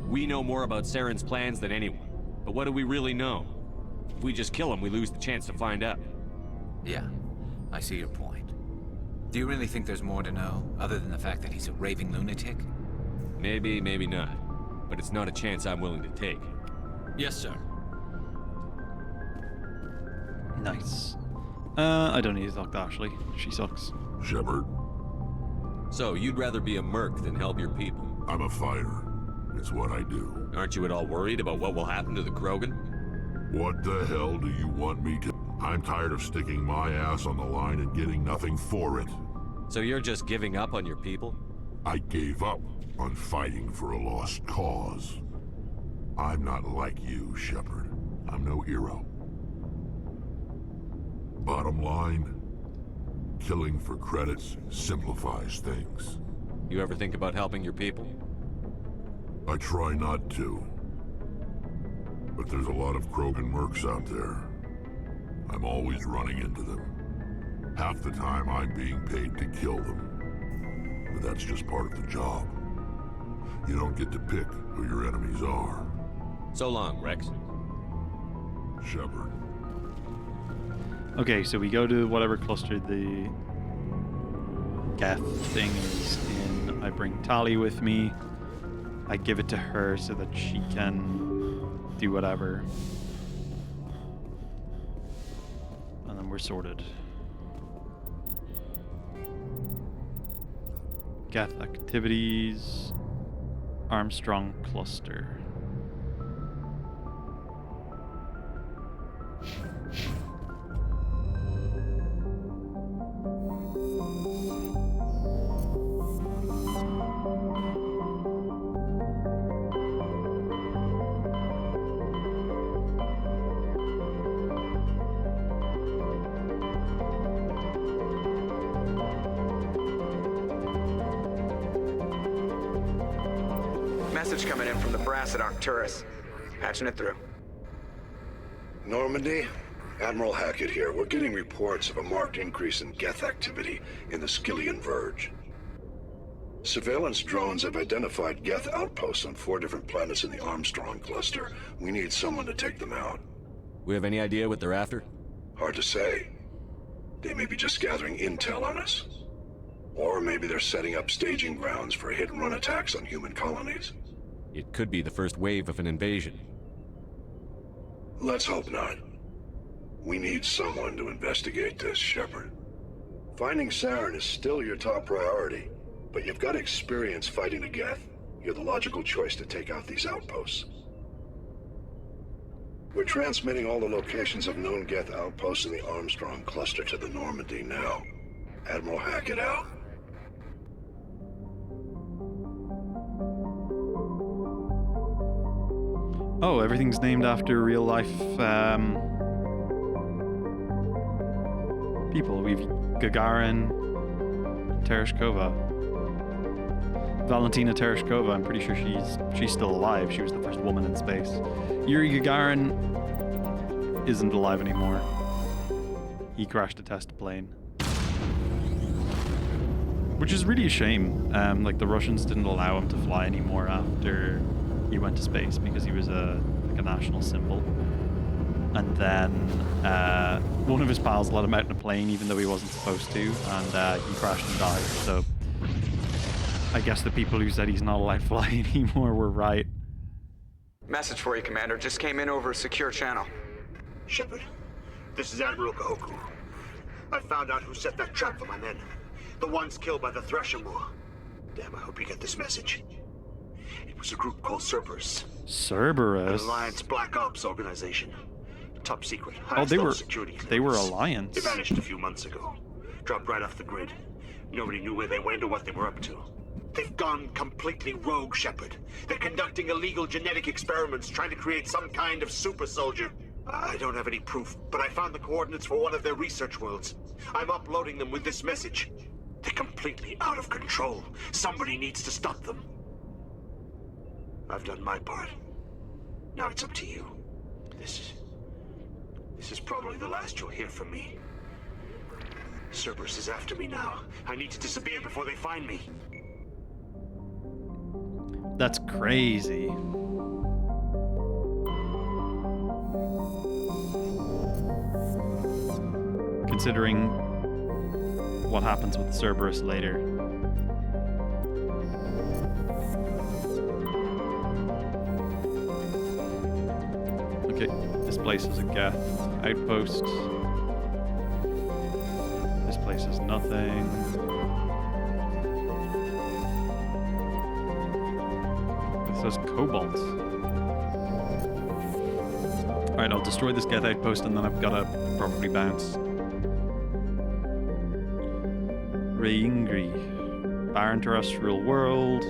We know more about Saren's plans than anyone. But what do we really know? If we just kill him, we lose the chance to find out. Yeah, I see your point. Do you really think there's more to know, other than the fact that he's a raving lunatic? Maybe, maybe not. But it's not a chance I'm willing to take. Yes, sir. Nice. I don't need to talk to Ashley. She sucks. Shepard. So, you'd rather be a merc than help your people? I'm a fighter. It's what I do. Aren't you at all worried about what will happen to the Krogan? What the hell do you want me to... I'm tired of sticking my ass on the line and getting nothing for it. So you're just giving up on your people? I gave up on fighting for a lost cause. I'm not like you, Shepard. I'm no hero. Bottom line, killing for credits simplifies things. You ever think about helping your people? I try not to. But there's a lot of Krogan mercs out there. I'm always running into them. Half the time I'm being paid to kill them. But that's just part of the job. You don't get to pick who your enemies are. So long, Rex. Shepard. Okay, so we go to whatever cluster the Geth thing is in. I bring Tali with me. I give it to her so that she can do whatever. And then we're sorted. Geth activities. Armstrong cluster. Message coming in from the brass at Arcturus. Patching it through. Normandy? Admiral Hackett here. We're getting reports of a marked increase in Geth activity in the Skillian Verge. Surveillance drones have identified Geth outposts on 4 different planets in the Armstrong cluster. We need someone to take them out. We have any idea what they're after? Hard to say. They may be just gathering intel on us. Or maybe they're setting up staging grounds for hit-and-run attacks on human colonies. It could be the first wave of an invasion. Let's hope not. We need someone to investigate this, Shepard. Finding Saren is still your top priority, but you've got experience fighting the Geth. You're the logical choice to take out these outposts. We're transmitting all the locations of known Geth outposts in the Armstrong cluster to the Normandy now. Admiral Hackett out. Oh, everything's named after real life people. We've Gagarin, Tereshkova. Valentina Tereshkova, I'm pretty sure she's still alive. She was the first woman in space. Yuri Gagarin isn't alive anymore. He crashed a test plane. Which is really a shame. Like, the Russians didn't allow him to fly anymore after he went to space because he was a national symbol. And then one of his pals let him out in a plane even though he wasn't supposed to, and he crashed and died. So I guess the people who said he's not allowed to fly anymore were right. Message for you, Commander. Just came in over a secure channel. Shepard, this is Admiral Kahoku. I found out who set that trap for my men. The ones killed by the Thresher War. Damn, I hope you get this message. It was a group called Cerberus. Cerberus? An Alliance Black Ops organization. Top secret. Oh, they were security clearance. They were Alliance. They vanished a few months ago. Dropped right off the grid. Nobody knew where they went or what they were up to. They've gone completely rogue, Shepard. They're conducting illegal genetic experiments, trying to create some kind of super soldier. I don't have any proof, but I found the coordinates for one of their research worlds. I'm uploading them with this message. They're completely out of control. Somebody needs to stop them. I've done my part. Now it's up to you. This is probably the last you'll hear from me. Cerberus is after me now. I need to disappear before they find me. That's crazy. Considering what happens with Cerberus later. Okay, this place is a Geth outpost. This place is nothing. This says Cobalt. Alright, I'll destroy this Geth outpost and then I've gotta probably bounce. Reingri. Barren terrestrial world.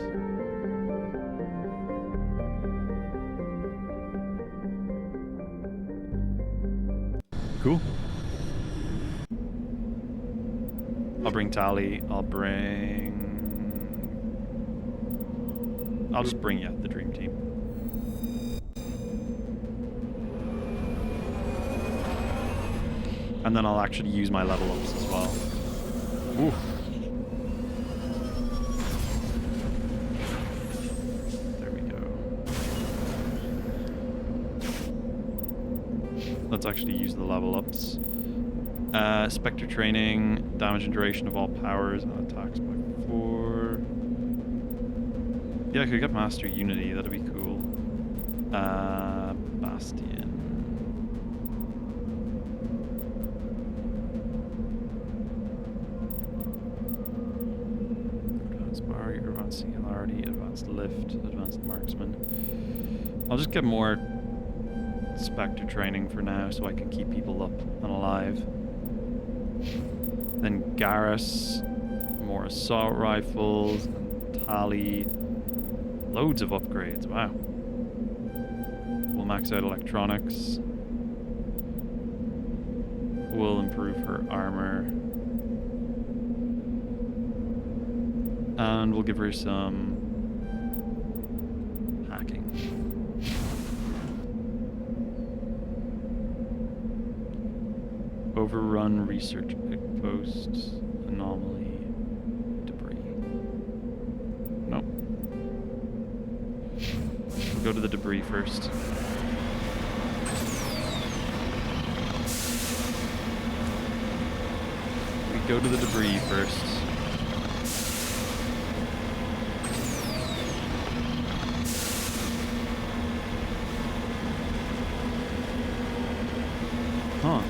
Cool. I'll bring Tali. I'll just bring the dream team. And then I'll actually use my level ups as well. Ooh. There we go. Let's actually use the level ups. Spectre training, damage and duration of all powers and attacks by 4. Yeah, I could get Master Unity, that'd be cool. Bastion. Advanced barrier, advanced singularity, advanced lift, advanced marksman. I'll just get more Spectre training for now so I can keep people up and alive. Then Garrus, more assault rifles, and Tali. Loads of upgrades, wow. We'll max out electronics. We'll improve her armor. And we'll give her some hacking. Overrun research post anomaly debris. Nope. We'll go to the debris first. We go to the debris first. Huh.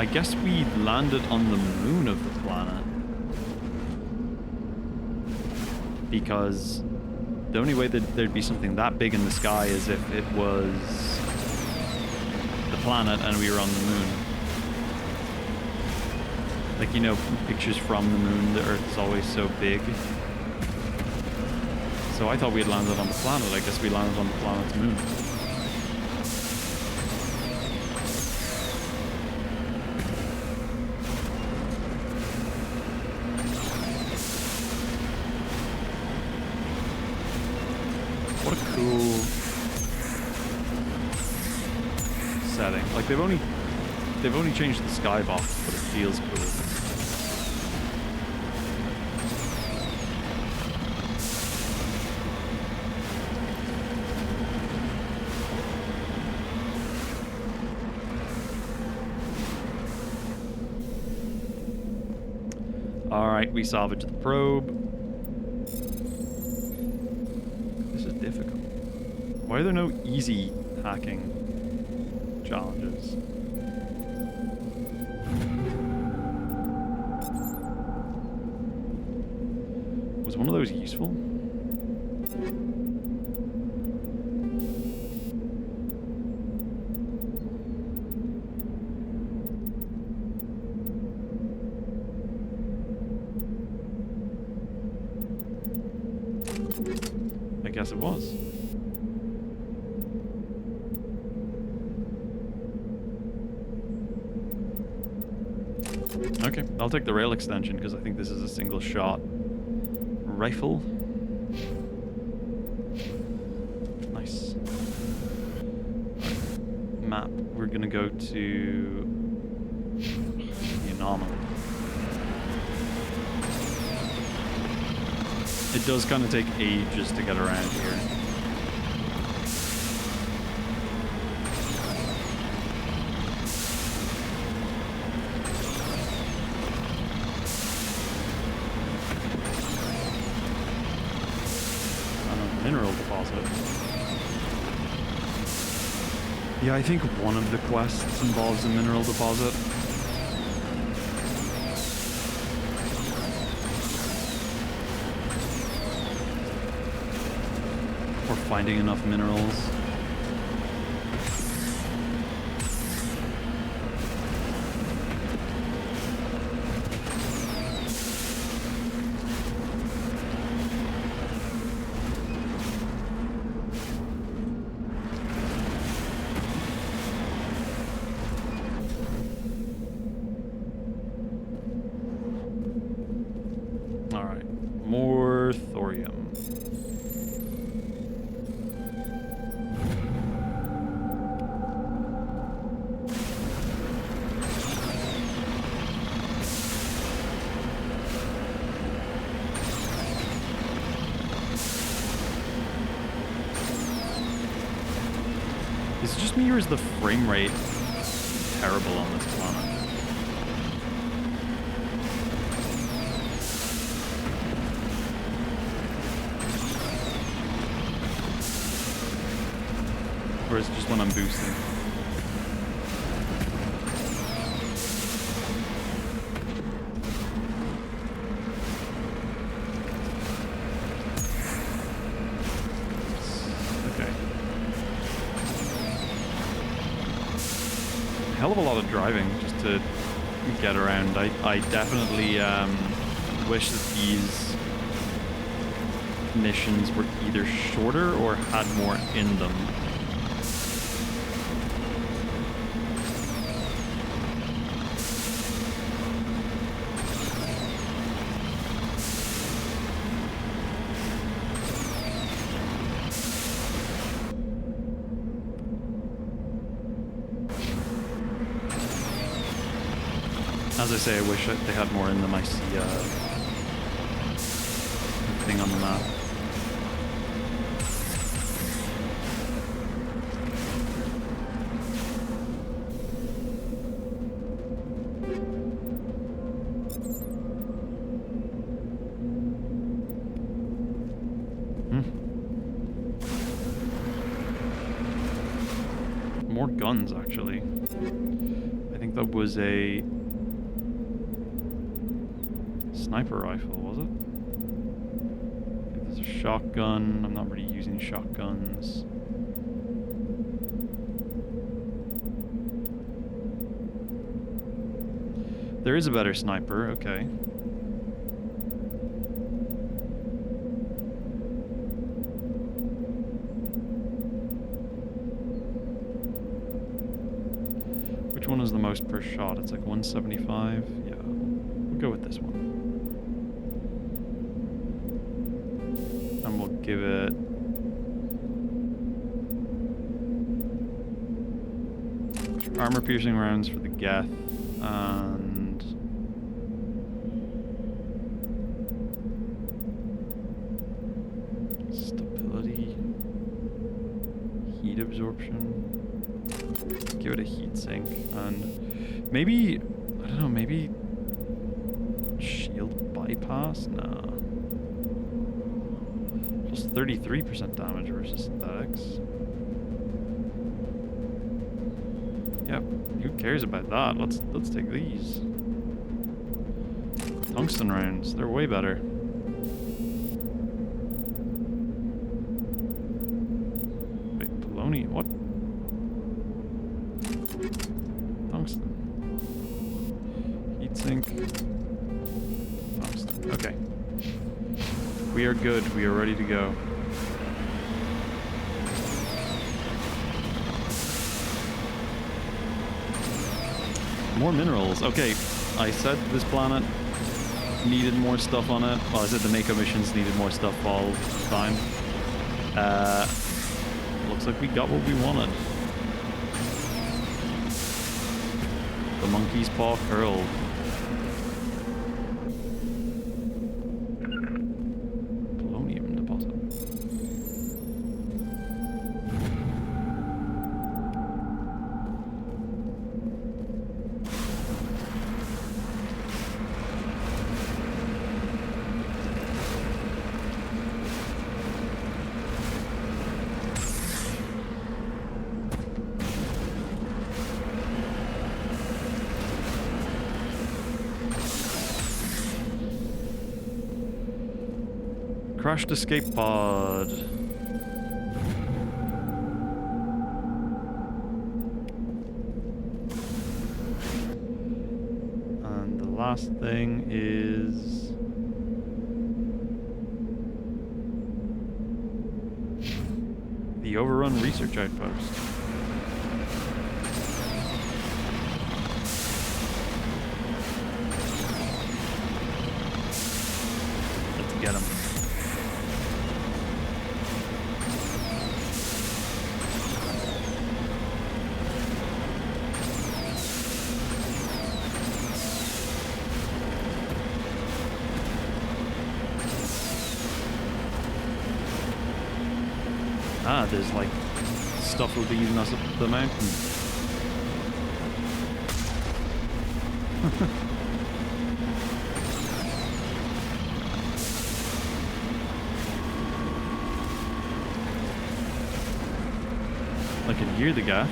I guess we landed on the moon of the planet. Because the only way that there'd be something that big in the sky is if it was the planet and we were on the moon. Like, you know, pictures from the moon, the Earth is always so big. So I thought we had landed on the planet. I guess we landed on the planet's moon. What a cool setting. Like they've only changed the skybox, but it feels cool. All right, we salvage the probe. Difficult. Why are there no easy hacking challenges? Was one of those useful? I guess it was. Okay, I'll take the rail extension because I think this is a single shot rifle. Nice. Right. Map. We're gonna go to the anomaly. It does kind of take ages to get around here. Mineral deposit. Yeah, I think one of the quests involves a mineral deposit. Or finding enough minerals. More thorium. Is it just me or is the frame rate terrible on this planet? Or is it just when I'm boosting? Okay. A hell of a lot of driving just to get around. I definitely wish that these missions were either shorter or had more in them. As I say, I wish they had more in them. I see thing on the map. More guns, actually. I think that was a sniper rifle, was it? I think there's a shotgun. I'm not really using shotguns. There is a better sniper, okay. Which one is the most per shot? It's like 175? Yeah, we'll go with this one. And we'll give it... armor-piercing rounds for the Geth, and... stability... heat absorption... give it a heat sink, and maybe, I don't know, maybe shield bypass? Nah. Just 33% damage versus synthetics. Yep, who cares about that? Let's take these. Tungsten rounds, they're way better. Wait, polonium, what? Tungsten. Heatsink. Tungsten. Okay. We are good. We are ready to go. More minerals. Okay. I said this planet needed more stuff on it. Well, I said the Mako missions needed more stuff all the time. Looks like we got what we wanted. The monkey's paw curled. Polonium deposit. Crashed escape pod. And the last thing is the overrun research outpost. Let's get him. Ah, there's like stuff will be using us up the mountain. I can hear the guy.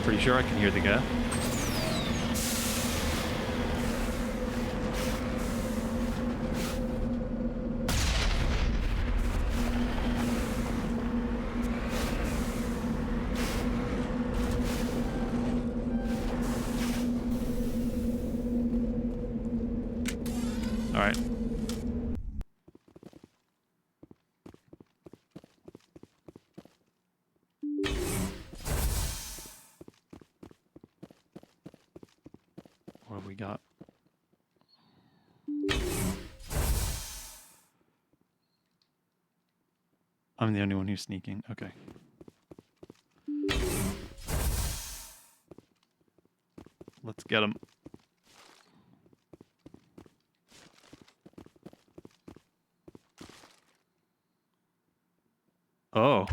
Pretty sure I can hear the guy. All right. I'm the only one who's sneaking. Okay. Let's get him. Oh.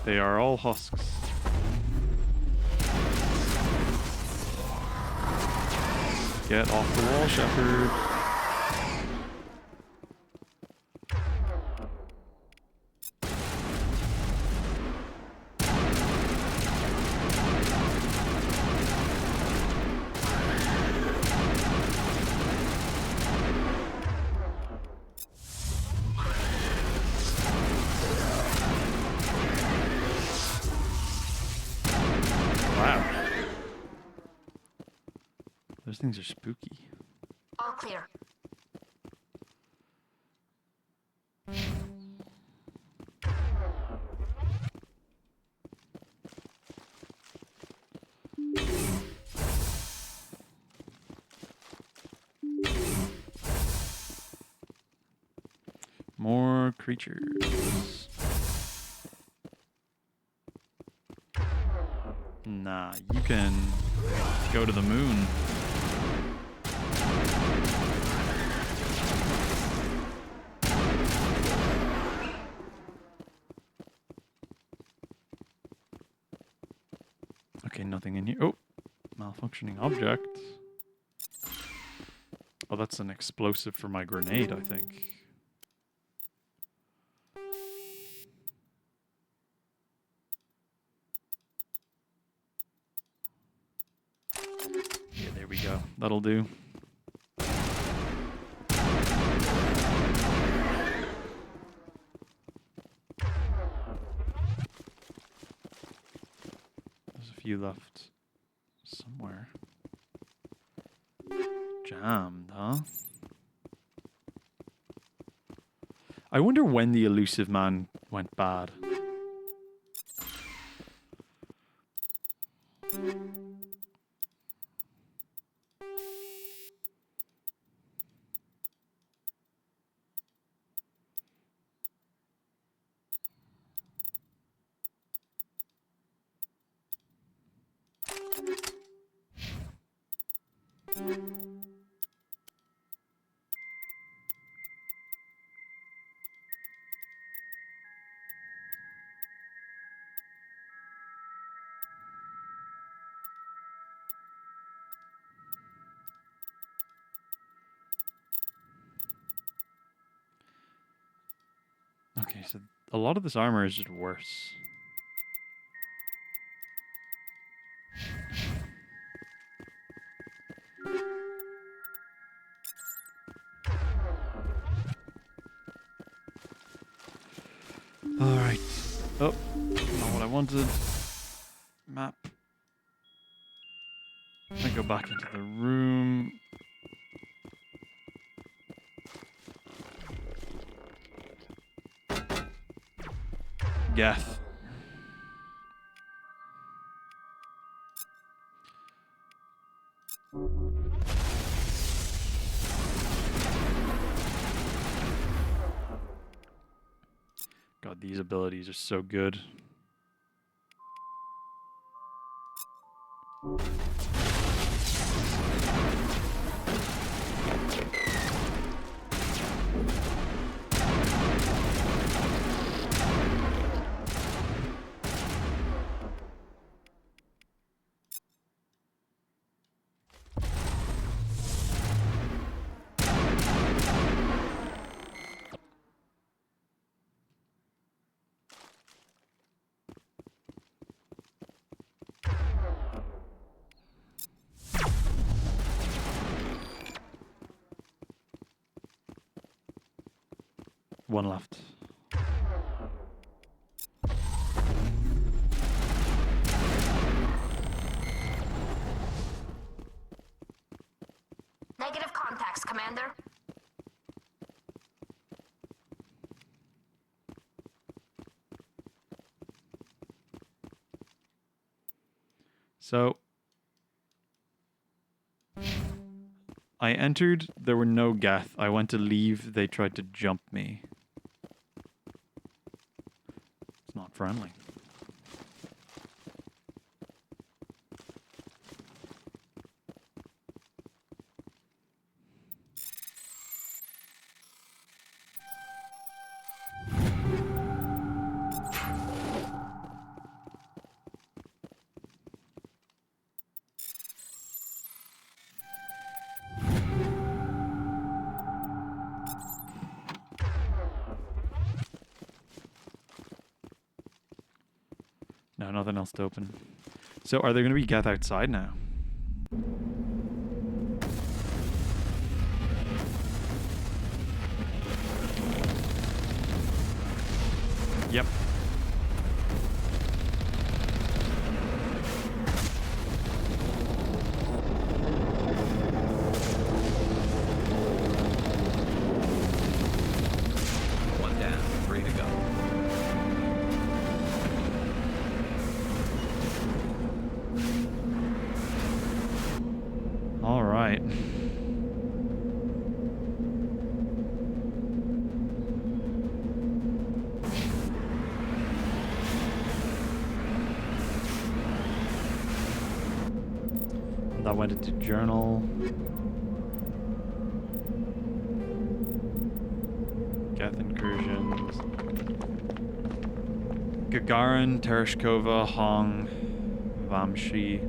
They are all husks. Get off the wall, Shepard. Those things are spooky. All clear. More creatures. Nah, you can go to the moon. Okay, nothing in here. Oh, malfunctioning object. Oh, that's an explosive for my grenade, I think. Yeah, there we go. That'll do. There's a few left somewhere. Jammed, huh? I wonder when the elusive man went bad. Okay, so a lot of this armor is just worse. Alright. Oh, not what I wanted. Map. I go back into the room. Geth. God, these abilities are so good. One left. Negative contacts, Commander. So I entered, there were no Geth. I went to leave, they tried to jump me. It's not friendly. No, nothing else to open. So are there going to be Geth outside now? Yep. One down, 3 to go. All right. That went into journal. Geth incursions. Gagarin, Tereshkova, Hong, Vamshi.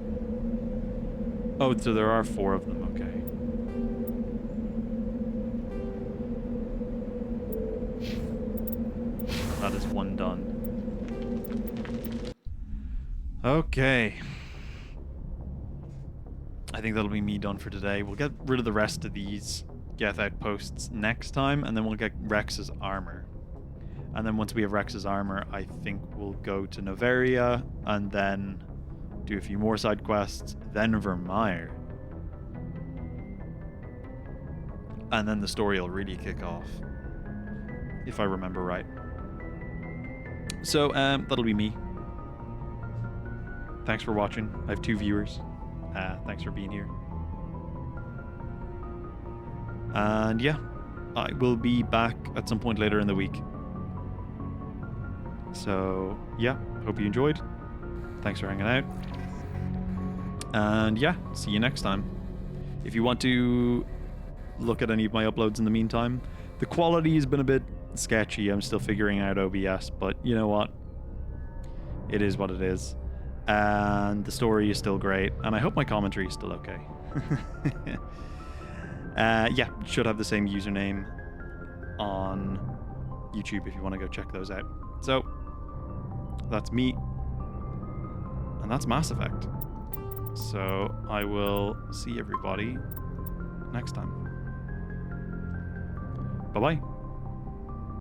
Oh, so there are 4 of them, okay. That is 1 done. Okay. I think that'll be me done for today. We'll get rid of the rest of these Geth outposts next time, and then we'll get Rex's armor. And then once we have Rex's armor, I think we'll go to Noveria, and then do a few more side quests, then Vermeer. And then the story will really kick off, if I remember right. So, that'll be me. Thanks for watching. I have 2 viewers. Thanks for being here. And yeah, I will be back at some point later in the week. So, yeah, hope you enjoyed. Thanks for hanging out. And yeah, see you next time. If you want to look at any of my uploads in the meantime, the quality has been a bit sketchy. I'm still figuring out OBS, but you know what? It is what it is. And the story is still great, and I hope my commentary is still okay. Yeah, should have the same username on YouTube if you want to go check those out. So, that's me. And that's Mass Effect. So, I will see everybody next time. Bye-bye.